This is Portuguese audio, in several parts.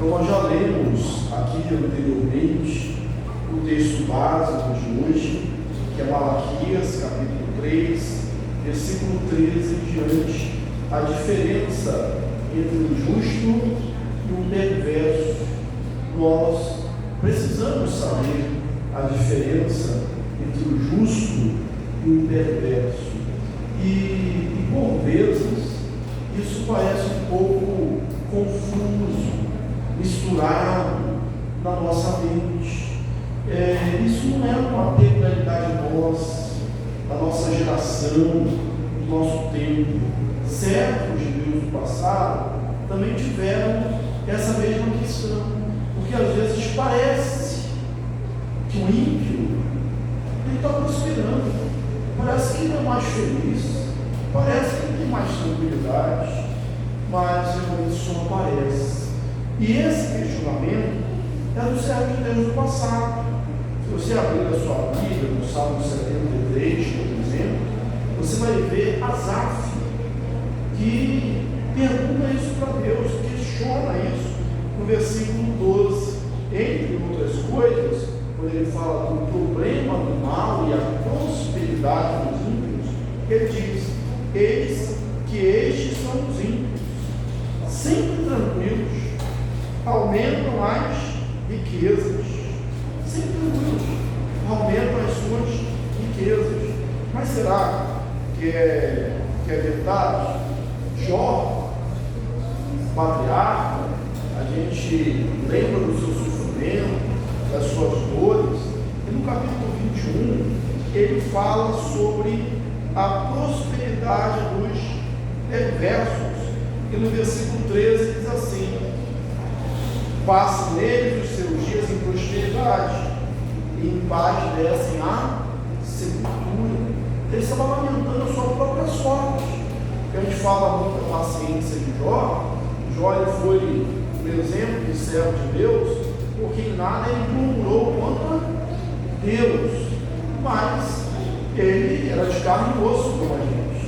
Então nós já lemos aqui anteriormente o texto básico de hoje, que é Malaquias, capítulo 3, versículo 13 em diante, a diferença entre o justo e o perverso. Nós precisamos saber a diferença entre o justo e o perverso. E por vezes, isso parece um pouco confuso, misturado na nossa mente. Isso não é uma peculiaridade nossa, da nossa geração, do nosso tempo. Certos judeus do passado também tiveram essa mesma questão, porque às vezes parece que o ímpio está prosperando, parece que ele é mais feliz, parece que ele tem mais tranquilidade, mas realmente isso não parece. E esse questionamento é do servo de Deus do passado. Se você abrir a sua Bíblia no Salmo 73, por exemplo, você vai ver Asaf, que pergunta isso para Deus, questiona isso no versículo 12. Entre outras coisas, quando ele fala do problema do mal e a prosperidade dos ímpios, ele diz: eis que estes são os ímpios, sempre tranquilos, aumentam as riquezas, sempre tranquilos, aumentam as suas riquezas. Mas será que é verdade? Jó, patriarca, a gente lembra do seu sofrimento, das suas dores, e no capítulo 21 ele fala sobre a prosperidade dos perversos, e no versículo 13 diz assim: passem neles os seus dias em prosperidade, e em paz descem à sepultura. Ele estava lamentando a sua própria sorte. A gente fala muito da paciência de Jó. Jó ele foi um exemplo de servo de Deus, porque em nada ele murmurou contra Deus, mas ele era de carne e osso como a gente,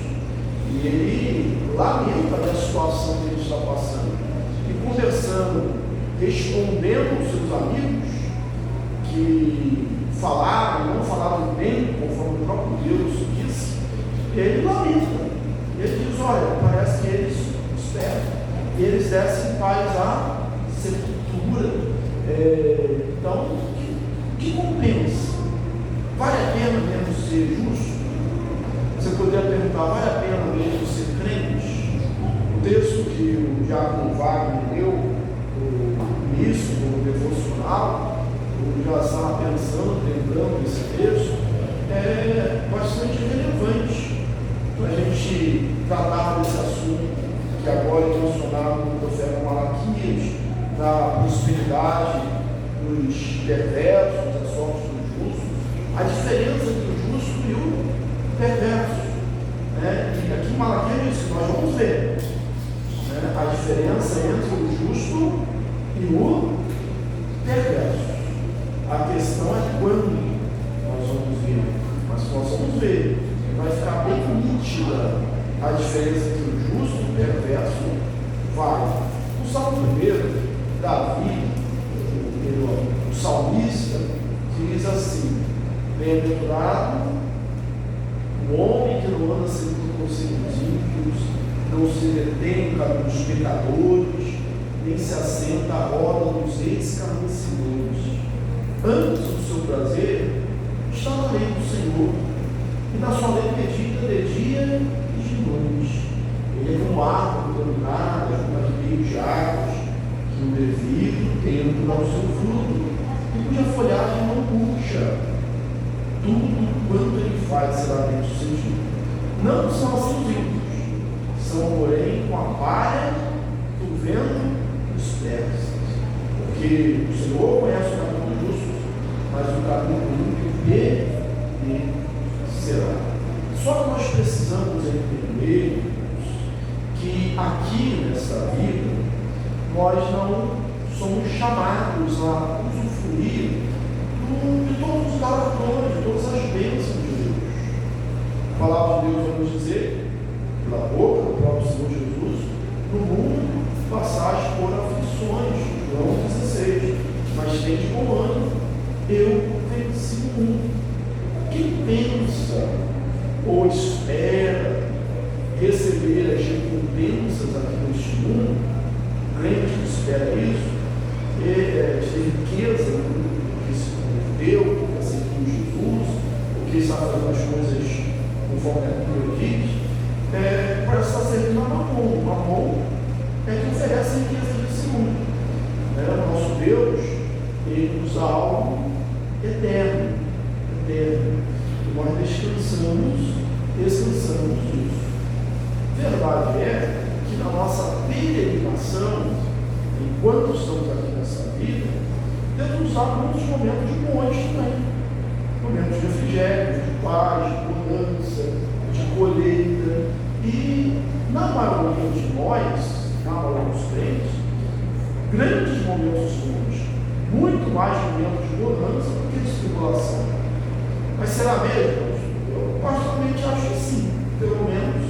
e ele lamenta a situação que ele está passando, e conversando, respondendo aos seus amigos que falaram, não falaram bem, conforme o próprio Deus disse, ele lamenta. Ele diz: olha, parece que eles esperam, e eles descem em paz à sepultura. Então, o que compensa? Vale a pena mesmo ser justo? Você poderia perguntar: vale a pena mesmo ser crente? O texto que o Diácono Wagner deu no início do devocional, eu já estava pensando, lembrando desse texto, é bastante relevante para a gente tratar desse assunto que agora é mencionado no profeta Malaquias, da prosperidade dos perversos, da sorte dos justos, a diferença entre o justo e o perverso. E aqui em Malaquias nós vamos ver a diferença entre o justo e o perverso. A questão é quando nós vamos ver, mas nós vamos ver, vai ficar bem nítida a diferença entre o justo e o perverso. Vai. No Salmo 1, Davi, o salmista, diz assim: bem-aventurado o homem que não anda segundo os conselhos ímpios, não se detém no caminho dos pecadores, nem se assenta à roda dos escarnecedores. Antes do seu prazer está na lei do Senhor, e na sua lei medita de dia e de noite. Ele é como árvore plantada junto a ribeiros de águas, que o devido tempo dá o seu fruto, e cuja folhagem não murcha. Tudo quanto ele faz será bem sucedido. Não são assim os ímpios, são, porém, com a palha do vento dos pés. Porque o Senhor conhece o caminho do justo, mas o caminho do ímpio será. Só que nós precisamos entender que aqui nessa vida nós não somos chamados a usufruir de todos os galardões, de todas as bênçãos de Deus. A palavra de Deus vai nos dizer, pela boca do próprio Senhor Jesus: no mundo passais por aflições, João gente com ânimo, eu venci o mundo. Quem pensa ou espera receber as recompensas aqui neste mundo, o crente que espera isso, ter riqueza, porque se converteu, porque aceitou Jesus, porque está fazendo as coisas conforme a Bíblia diz, parece estar servindo a Mamon. Mamon é que oferece a riqueza desse mundo. O nosso Deus, ele nos dá algo eterno, eterno. E nós descansamos disso. Verdade é que na nossa peregrinação, enquanto estamos aqui nessa vida, Deus nos dá muitos momentos bons também. Momentos de refrigério, de paz, de bonança, de colheita. E na maioria de nós, na maioria dos crentes, grandes momentos bons, muito mais momentos de bonança do que de tribulação. Mas será mesmo? Eu particularmente acho que sim, pelo menos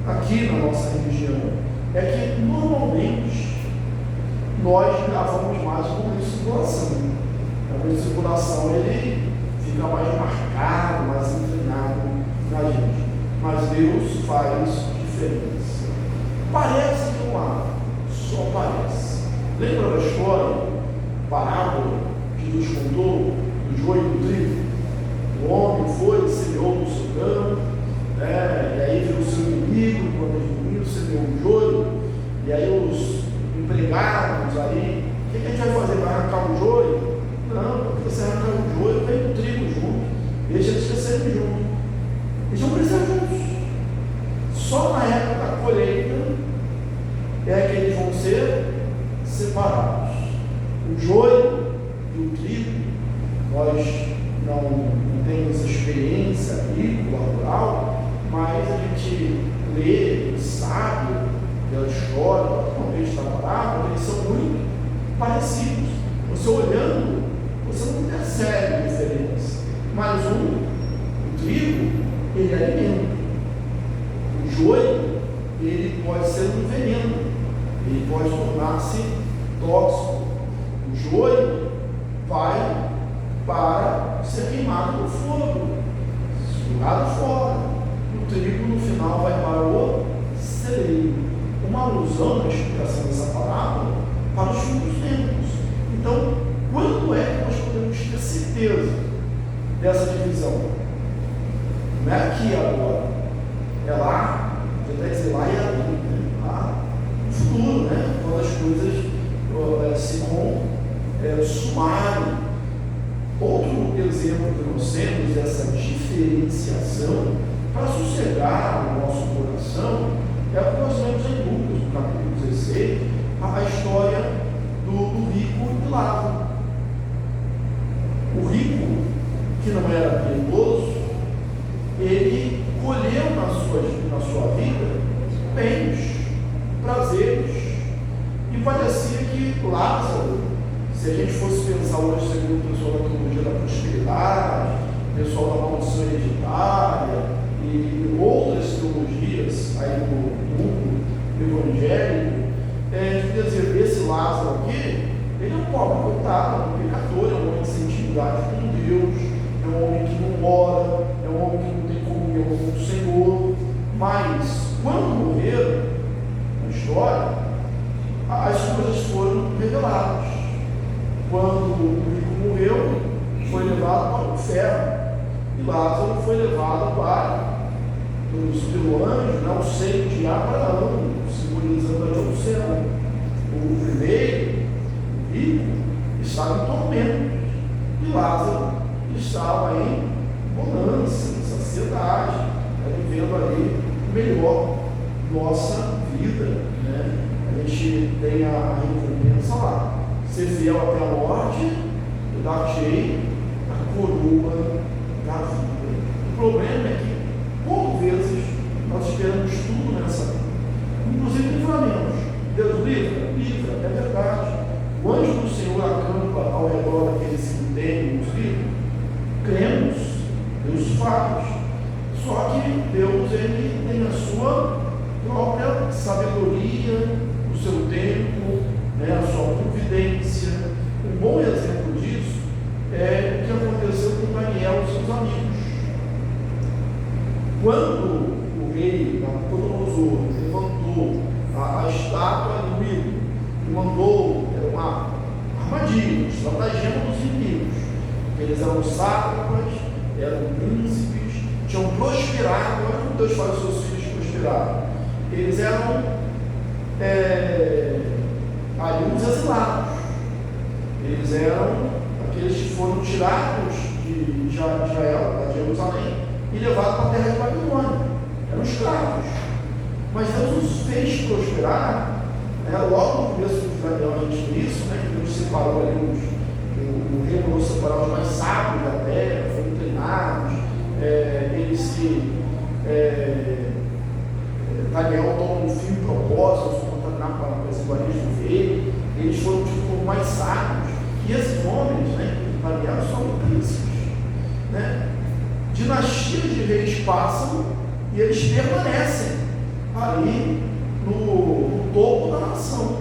aqui na nossa religião. É que normalmente nós gravamos mais o momento de tribulação. O momento de tribulação ele fica mais marcado, mais inclinado na gente. Mas Deus faz diferença. Parece que não há, só parece. Lembra da história, parábola que Deus contou do joio e do trigo? O homem foi, semeou no seu campo, e aí veio o seu inimigo, quando ele inimigo semeou o joio, e aí os empregados aí, o que a gente vai fazer? Vai arrancar o joio? Não, porque você arrancar o joio, vem o trigo junto, deixa eles crescerem juntos. Eles vão crescer juntos. Só na época da colheita é que eles vão ser separados. O joio e o trigo, nós não temos experiência agrícola, rural, mas a gente lê e sabe pela história, talvez da parábola, eles são muito parecidos. Você olhando, você não percebe a diferença. Mas o trigo, ele alimenta. O joio, ele pode ser um veneno, ele pode tornar-se tóxico. O joio vai para ser queimado no fogo, jogado fora. O trigo no final vai para o celeiro. Uma alusão na explicação dessa parábola para os fins dos tempos. Então, quando é que nós podemos ter certeza dessa divisão? Não é aqui agora, é lá, você vai dizer lá e ali, né? Lá no futuro, né? Quando as coisas se consumarem. Outro exemplo que nós temos dessa diferenciação para sossegar o nosso coração é o que nós vemos em Lucas, no capítulo 16, a história do rico e Lázaro. O rico, que não era piedoso, ele colheu na sua vida bens, prazeres, e parecia que Lázaro, se a gente fosse pensar hoje segundo o pessoal da teologia da prosperidade, o pessoal da maldição hereditária e outras teologias aí no mundo evangélico, quer dizer, esse Lázaro aqui, ele é um pobre coitado, é um pecador, é um homem sem intimidade com Deus, é um homem que não ora, é um homem que não tem comunhão com o Senhor. Mas quando morreram na história, as coisas foram reveladas. Quando o rico morreu, foi levado para o inferno, e Lázaro foi levado pelo anjo, o seio de Abraão, simbolizando ali o céu. O primeiro, o rico, estava em tormento, e Lázaro estava em bonança, em saciedade, vivendo ali melhor nossa vida, né? A gente tem a recompensa lá. Ser fiel até a morte, eu dar-te a coroa da vida. O problema é que, por vezes, nós esperamos tudo nessa vida, inclusive livramentos. Deus livra, é verdade. O anjo do Senhor acampa ao redor daqueles que temem os livros. Cremos, Deus faz. Só que Deus, ele tem a sua própria sabedoria, o seu tempo, a sua providência. Um bom exemplo estátua ali no ídolo, e mandou, era uma armadilha, um estratagema dos inimigos. Eles eram sátrapas, eram príncipes, tinham prosperado. Olha como Deus faz os seus filhos prosperarem. Eles eram ali os exilados. Eles eram aqueles que foram tirados de Israel, de Jerusalém, e levados para a terra de Babilônia. Eram escravos. Mas Deus os fez prosperar. Logo no começo do Daniel a gente viu isso, que Deus separou ali o rei mandou separar os mais sábios da terra, foram treinados, Daniel toma um fio propósito, contaminar com as iguarias do rei, eles foram tipo mais sábios, e esses homens, Daniel, são príncipes, dinastias de reis passam e eles permanecem ali no topo da nação.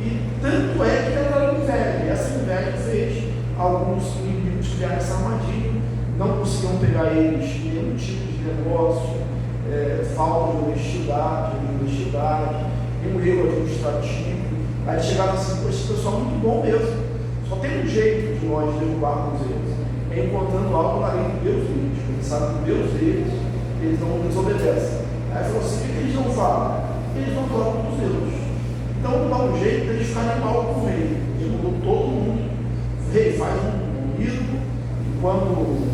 E tanto é que entraram em inveja, e essa inveja fez alguns inimigos criar essa armadilha, não conseguiam pegar eles em nenhum tipo de negócio, falta de honestidade, um erro administrativo. Aí chegaram assim: pô, esse pessoal é muito bom mesmo, só tem um jeito de nós derrubarmos eles, encontrando algo na lei de Deus deles, porque sabe que Deus deles, eles não desobedecem. Aí falou assim: o que eles não falam? Eles não falam dos deuses. Então dá um jeito de eles ficarem mal com o rei. Ele mudou todo mundo. O rei faz um ídolo, e quando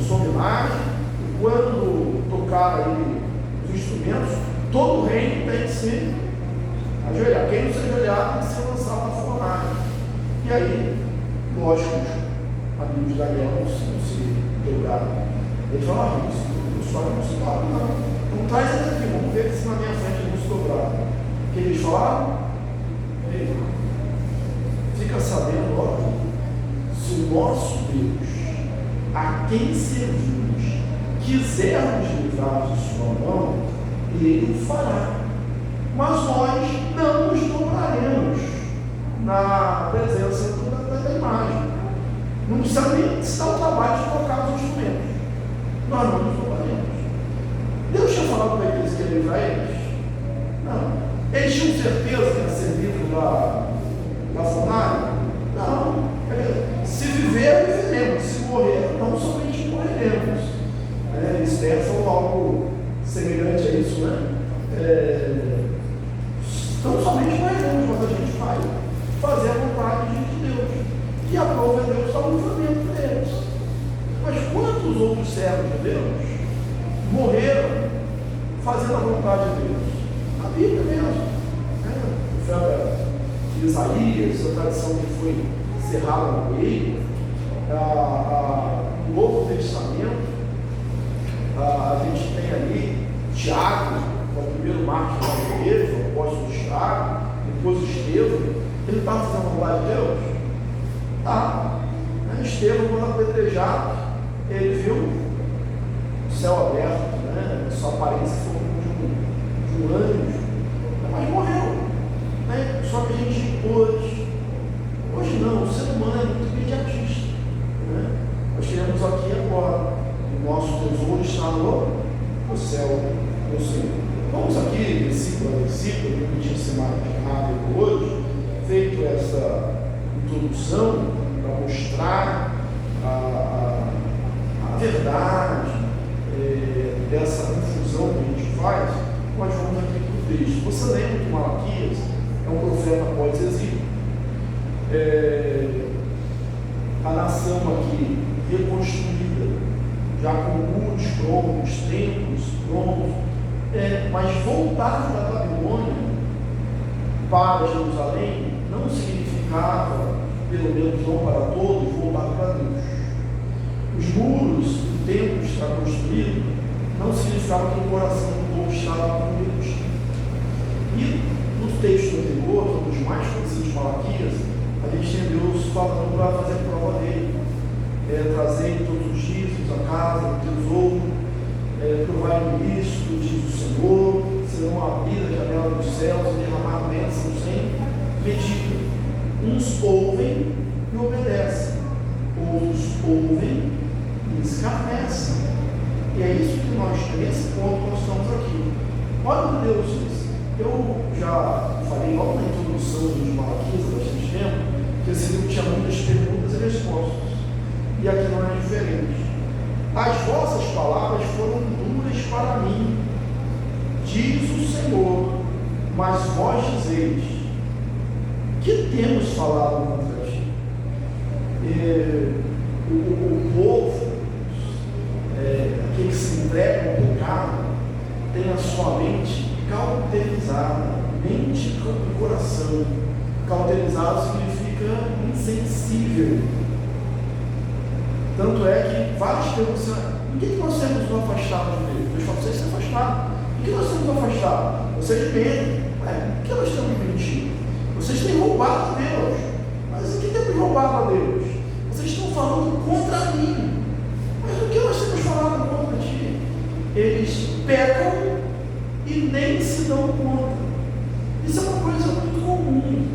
some imagem, e quando tocar aí os instrumentos, todo o reino tem que se ajoelhar. Quem não se ajoelhar tem que ser lançado na fornalha. E aí, lógico, amigos de Daniel não se jogaram. Ele fala: isso só não se fala, não. Então traz ele aqui, vamos ver se na minha frente não se dobraram. O que eles falaram? Fica sabendo, ó, se o nosso Deus, a quem servimos, quiser nos livrar de sua mão, ele o fará. Mas nós não nos dobraremos na presença da imagem. Não precisa nem estar o trabalho de tocar os instrumentos. Nós não nos dobraremos. Deus tinha falado para eles que ele ia livrar eles? Não. Eles tinham certeza que ia ser livre da fornalha? Não. Se viver, viveremos. Se morrer, não somente morreremos. Esther falou algo semelhante a isso, Não somente morreremos, mas a gente vai fazer a vontade de Deus. E a prova é Deus está no livramento deles. Mas quantos outros servos de Deus morreram fazendo a vontade de Deus? A Bíblia mesmo, o profeta Isaías, a tradição que foi encerrada no meio, no Novo Testamento, a gente tem ali Tiago, que é o primeiro mártir da igreja, o apóstolo Tiago, depois Estevão. Ele estava fazendo a vontade de Deus? Estevão, quando apedrejado, ele viu o céu aberto, sua aparência foi de um anjo, mas morreu. Só que a gente hoje não, o ser humano é muito imediatista. Nós queremos aqui e agora. O nosso tesouro está no céu, no Senhor. Vamos aqui, versículo a versículo, repetir ser mais rápido hoje, feito essa introdução para mostrar a verdade dessa confusão que a gente faz. Nós vamos aqui para o texto. Você lembra que Malaquias é um profeta pós-exílio? A nação aqui reconstruída, já com muros prontos, templos prontos, mas voltar da Babilônia para Jerusalém não significava, pelo menos não para todos, voltar para Deus. Os muros do templo estar construído não significava que o coração do povo estava com Deus. E no texto anterior, um dos mais conhecidos de Malaquias, a gente tem Deus falando para fazer a prova dele, trazer todos os dízimos a casa, o tesouro, provar isto, diz o Senhor, serão abridas a janela dos céus e derramar bênçãos sem medida. Uns ouvem e obedecem, outros ouvem e escarnecem. E é isso que nós, nesse ponto, nós estamos aqui. Olha o que Deus diz: Eu já falei logo na introdução dos Malaquias, há bastante tempo, que esse livro tinha muitas perguntas e respostas. E aqui não é diferente. As vossas palavras foram duras para mim, diz o Senhor, mas vós dizeis: que temos falado contra ti? O povo, aquele que se entrega ao pecado, tem a sua mente cauterizada, mente e coração. Cauterizado significa insensível. Tanto é que vários perguntam: em que nós temos nos afastado de Deus? Deus fala: vocês se afastaram. Em que nós temos nos afastado? Vocês mentem. Em que nós temos mentido? Vocês têm roubado a Deus. Mas em que temos roubado a Deus? Vocês estão falando contra mim. Mas o que nós temos falado contra ti? Eles pecam e nem se dão conta. Isso é uma coisa muito comum.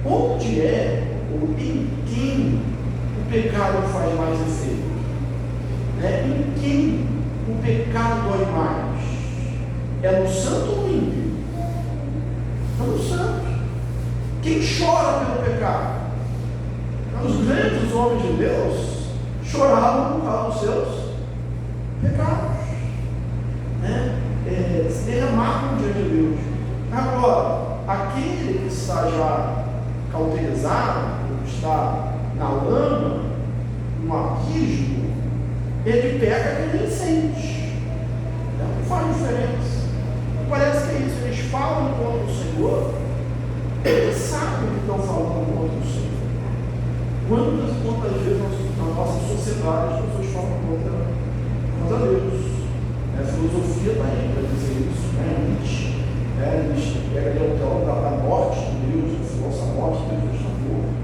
Onde ou em quem o pecado faz mais efeito? Em quem o pecado dói mais? É no santo ou no ímpio? É no santo. Quem chora pelo pecado? Os grandes homens de Deus choravam por causa dos seus pecados, se derramavam diante de Deus. Agora, aquele que está já cauterizado, que está na lama, no abismo, ele peca que ele nem sente. Não faz diferença. Parece que é isso. Eles falam contra o Senhor, eles sabem que estão falando contra o Senhor. Quantas vezes na nossa sociedade as pessoas falam contra Deus? A filosofia está aí para dizer isso, Nietzsche. Nietzsche pega ali o teólogo da morte de Deus, a nossa morte de Deus está morto.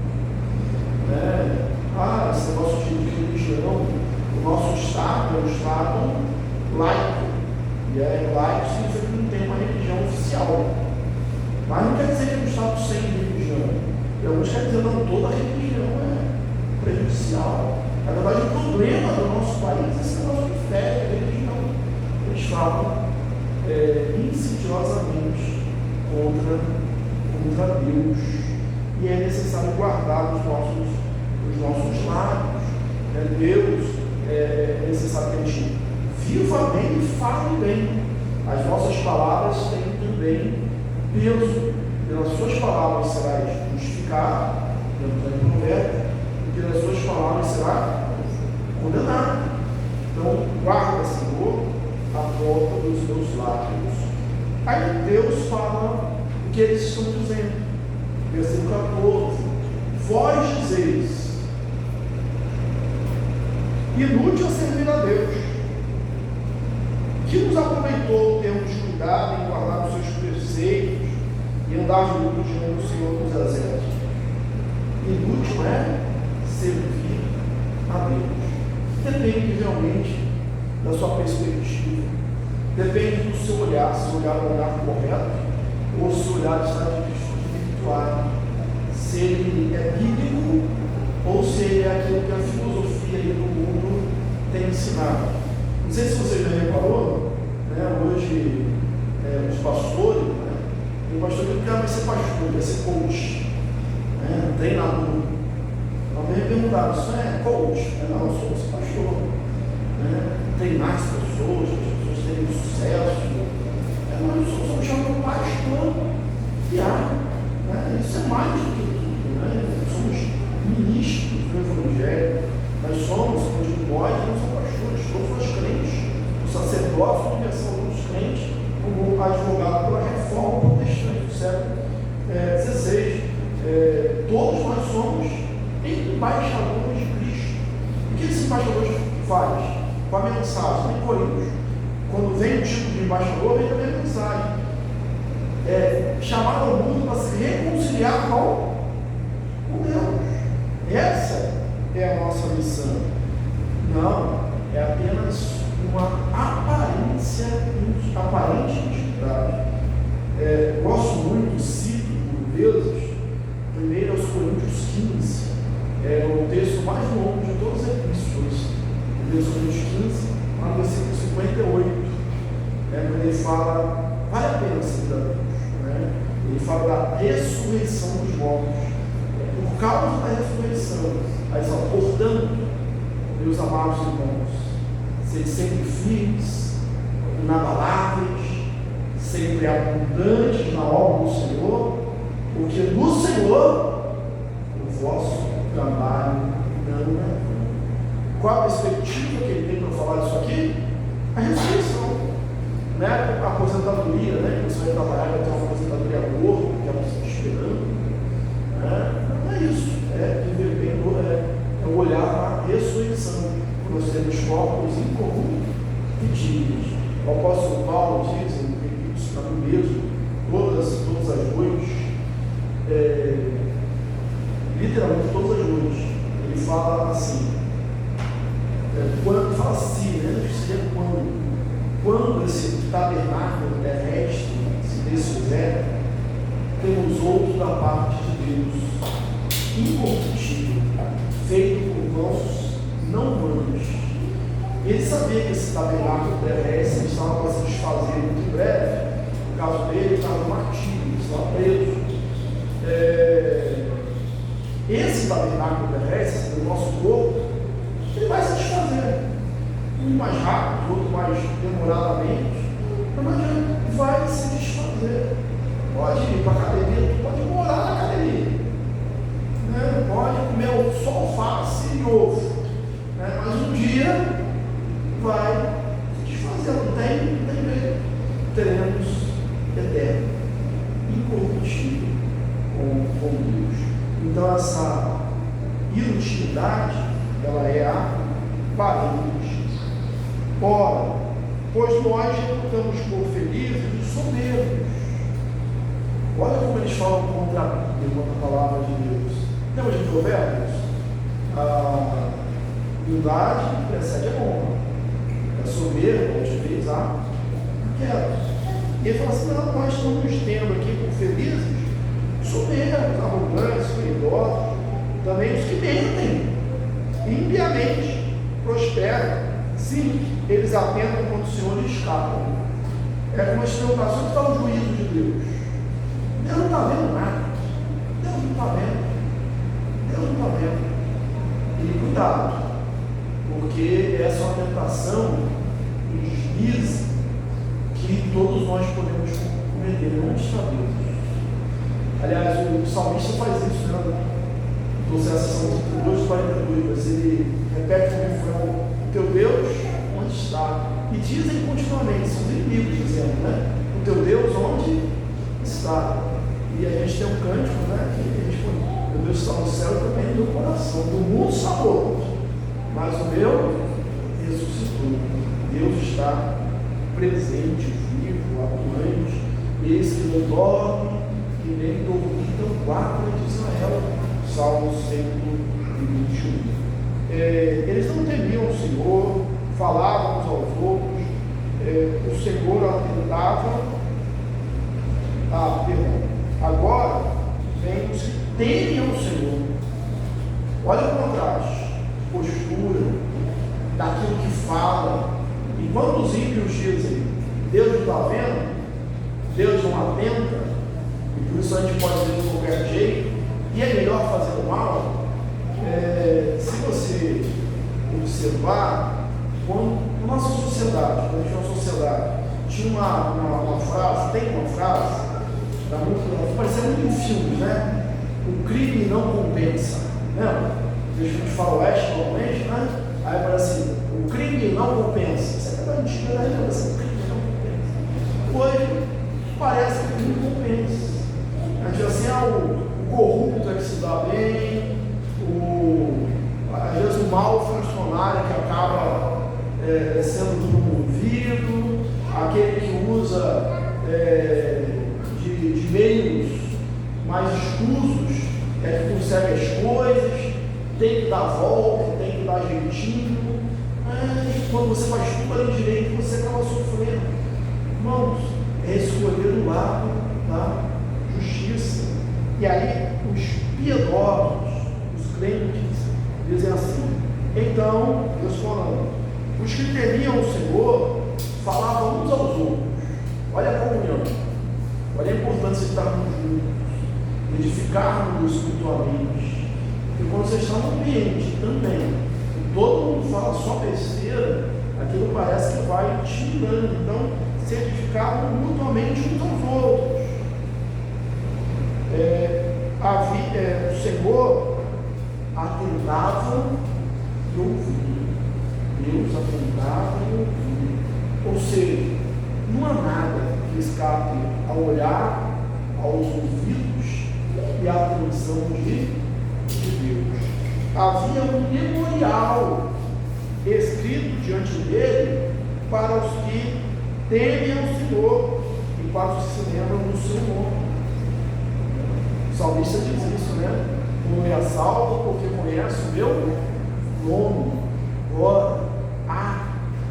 Esse negócio de religião, o nosso Estado é um Estado laico. E laico significa que não tem uma religião oficial. Mas não quer dizer que é um Estado sem religião. E alguns querem dizer, não, toda religião é prejudicial. Na verdade, o problema do nosso país é esse negócio de fé, de religião. Eles falam insidiosamente contra Deus. E é necessário guardar os nossos lábios. Deus é necessário que a gente viva bem e fale bem. As nossas palavras têm também peso. Pelas suas palavras serás justificado, pelo provérbio, e pelas suas palavras será condenado. Então, guarda, Senhor, a porta dos meus lábios. Aí Deus fala o que eles estão dizendo. Versículo 14: vós dizeis: inútil é servir a Deus. Que nos aproveitou termos cuidado em guardar os seus preceitos e andar juntos diante do Senhor dos Exércitos? Inútil é servir a Deus. Depende realmente da sua perspectiva. Depende do seu olhar, se o olhar é o olhar correto ou se o olhar está desvirtuado. Se ele é bíblico ou se ele é aquilo que a filosofia do mundo tem ensinado. Não sei se você já reparou, hoje os pastores, tem pastor que não quer ser pastor, quer ser coach, treinador. Então me perguntaram: isso é coach? Não, eu sou pastor. Treinar as pessoas terem sucesso. Nós somos chamados de pastor diário. Isso é mais do que tudo. Somos ministros do Evangelho. Nós somos, nós não somos pastores, todos os crentes. O sacerdócio de universal dos crentes, como advogado pela reforma protestante do século XVI. Todos nós somos embaixadores de Cristo. O que esse embaixador faz? Com a mensagem, em Coríntios, quando vem o título de embaixador, vem também a mensagem. Chamado ao mundo para se reconciliar com Deus. Essa é a nossa missão. Não, é apenas uma aparente intimidade. Gosto muito, cito por vezes, 1 Coríntios 15, é o texto mais longo de todas as epístolas. 1 Coríntios 15, no versículo 58, quando ele fala vale a pena seguir a Deus, né? Ele fala da ressurreição dos mortos. Por causa da ressurreição, aí fala, portanto, meus amados irmãos, sejam sempre firmes, inabaláveis, sempre abundantes na obra do Senhor, porque no Senhor o vosso trabalho não é vão. Qual a perspectiva que ele tem para falar disso aqui? A ressurreição, né? A aposentadoria, né? Que você vai trabalhar, vai ter uma aposentadoria boa, que você está esperando, né? Não é isso, é viver bem, é olhar para a ressurreição, nós temos corpos incorruptíveis e dignos. O apóstolo Paulo diz, isso para mim mesmo, todas as noites, literalmente todas as noites, ele fala assim, quando fala assim, né? Não seria quando esse tabernáculo terrestre se desfizer, temos outro da parte de Deus, incorruptível, feito por mãos não humanas. Ele sabia que esse tabernáculo terrestre estava para se desfazer muito em breve. No caso dele, ele estava no martírio, estava preso. Esse tabernáculo terrestre, o nosso corpo, ele vai se desfazer. Um mais rápido, outro mais demoradamente, mas vai se desfazer. Pode ir para a academia, pode morar na academia, né? Pode comer só alface e ovo, né? Mas um dia vai se desfazer, não tem jeito. Teremos eterno, incorruptível com Deus. Então essa inutilidade, ela é aparente. Ora, pois nós reputamos por felizes os soberbos. Olha como eles falam contra a palavra de Deus. Lembra de Provérbios? A humildade precede a honra. A soberba, altivez, a queda. E ele fala assim, não, nós estamos tendo aqui por felizes soberbos, arrogantes, vaidosos, também os que mentem, impiamente prosperam. Sim, eles atentam quando o Senhor lhes escapa. É como as preocupações que está o juízo de Deus. Deus não está vendo nada. Deus não está vendo. Deus não está vendo. E cuidado, porque essa é uma tentação, um deslize que todos nós podemos cometer. Não está Deus. Aliás, o salmista faz isso, né? Então, essa são 32, 42, mas ele repete como o teu Deus, onde está? E dizem continuamente, são os inimigos dizendo, né? O teu Deus, onde está? E a gente tem um cântico, né? Que a gente põe, meu Deus está no céu e também no meu coração. Do mundo sabor, mas o meu ressuscitou. Deus está presente, vivo, atuante. Eis que não dorme e nem dormitam guarda de Israel. Salmo 121. Eles não temiam o Senhor, falavam uns aos outros, o Senhor atentava. Agora vem os que temem ao Senhor. Olha o contraste, postura, daquilo que fala. Enquanto os ímpios dizem, Deus não está vendo, Deus não atenta, e por isso a gente pode dizer de qualquer jeito, e é melhor fazer o mal. Se você observar, na nossa sociedade, quando a gente é uma sociedade, tinha uma frase, tem uma frase, parecia muito em filmes, né? O crime não compensa, né? Deixa eu te falar oeste normalmente, né? Aí parece assim, o crime não compensa. Isso é antiga, né? Parece o crime não compensa. Hoje parece que o crime compensa. A gente assim, o corrupto é que se dá bem, às vezes o mau funcionário que acaba sendo promovido, aquele que usa de meios mais escusos que consegue as coisas, tem que dar volta, tem que dar jeitinho. Quando você faz tudo ali direito, você acaba sofrendo. Irmãos, é escolher o lado da justiça. E aí, os piedosos, os crentes, dizem assim, então, Deus falando, os que temiam o Senhor, falavam uns aos outros. olha a comunhão, olha a importância de estarmos juntos, edificarmos mutuamente. Porque quando você está no ambiente também, e todo mundo fala só besteira, aquilo parece que vai te minando. Então, se edificarmos mutuamente uns aos outros. O Senhor atentava e ouvia. Deus atentava e ouvia. Ou seja, não há nada que escape ao olhar, aos ouvidos e à atenção de Deus. Havia um memorial escrito diante dele para os que temem ao Senhor e para os que se lembram do seu nome. O salmista diz isso, né? O me salvo porque conhece o meu nome. Agora,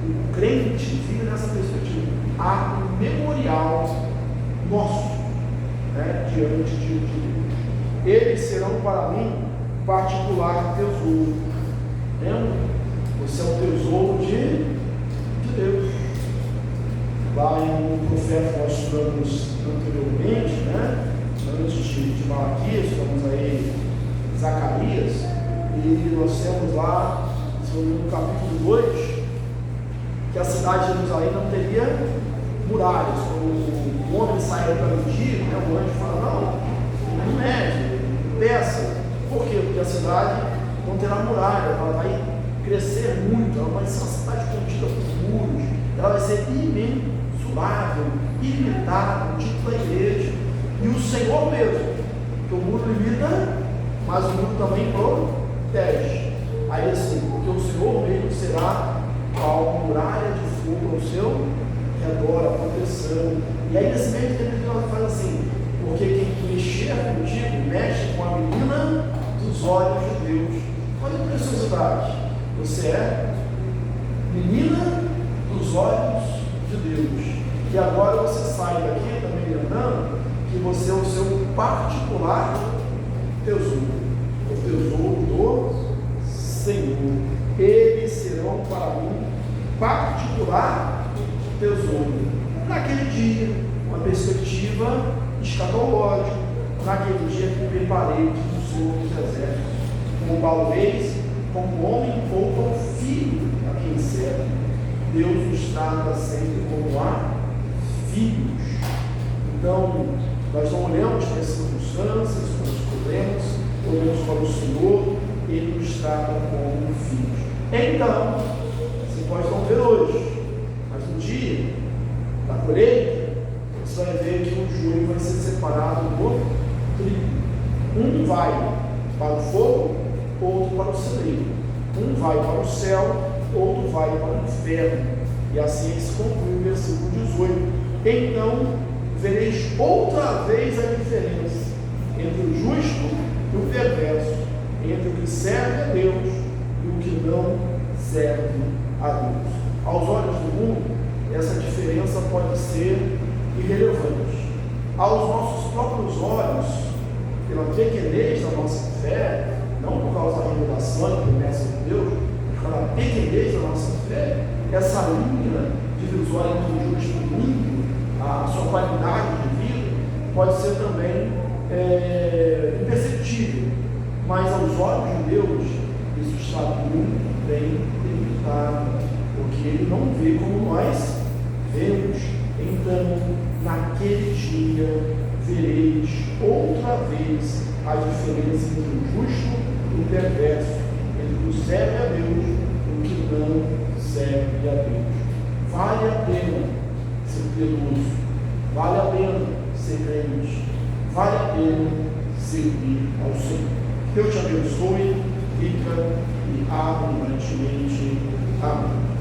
o crente vive nessa perspectiva. Há um memorial nosso, né, diante de Deus. Eles serão para mim particular tesouro. Lembra? Você é um tesouro de Deus. Lá no profeta nós estudamos anteriormente, né? Antes de Malaquias, estamos aí em Zacarias, e nós temos lá, no capítulo 2, que a cidade de Jerusalém não teria muralhas. Quando o homem saía para mentir, né, o anjo fala, não mede, peça. Por quê? Porque a cidade não terá muralha, ela vai crescer muito, ela vai ser uma cidade contida por muros, ela vai ser imensurável, ilimitada, o título da igreja. E o Senhor mesmo, que o muro limita, mas o muro também protege. Aí assim, porque o Senhor mesmo será a muralha de fogo ao seu redor, a proteção. E aí nesse meio tempo ele faz assim, porque quem mexer contigo, mexe com a menina dos olhos de Deus. Olha a preciosidade, você é menina dos olhos de Deus. E agora você sai daqui também lembrando que você é o seu particular tesouro, o tesouro do Senhor. Eles serão para mim particular tesouro. Naquele dia, uma perspectiva escatológica, naquele dia que me preparei, diz o Senhor dos Exércitos, como balões, como homem poupa o filho a quem serve. Deus nos trata sempre como a filhos. Então, nós não olhamos para as circunstâncias, para os problemas, olhamos para o Senhor, Ele nos trata como filhos. Então, você pode não ver hoje, mas no dia da colheita, você vai ver que o joio vai ser separado do trigo. Um vai para o fogo, outro para o celeiro. Um vai para o céu, outro vai para o inferno. E assim se conclui o versículo 18. Então, vereis outra vez a diferença entre o justo e o perverso, entre o que serve a Deus e o que não serve a Deus. Aos olhos do mundo, essa diferença pode ser irrelevante. Aos nossos próprios olhos, pela pequenez da nossa fé, não por causa da revelação e promessa de Deus, mas pela pequenez da nossa fé, essa linha divisória entre o justo e o ímpio, a sua qualidade de vida, pode ser também imperceptível, mas aos olhos de Deus isso está muito bem delimitado, porque Ele não vê como nós vemos. Então, naquele dia vereis outra vez a diferença entre o justo e o perverso, entre o que serve a Deus e o que não serve a Deus. Vale a pena ser piedoso, vale a pena ser crente, vale a pena servir ao Senhor. Deus te abençoe, rica e abundantemente. Amém.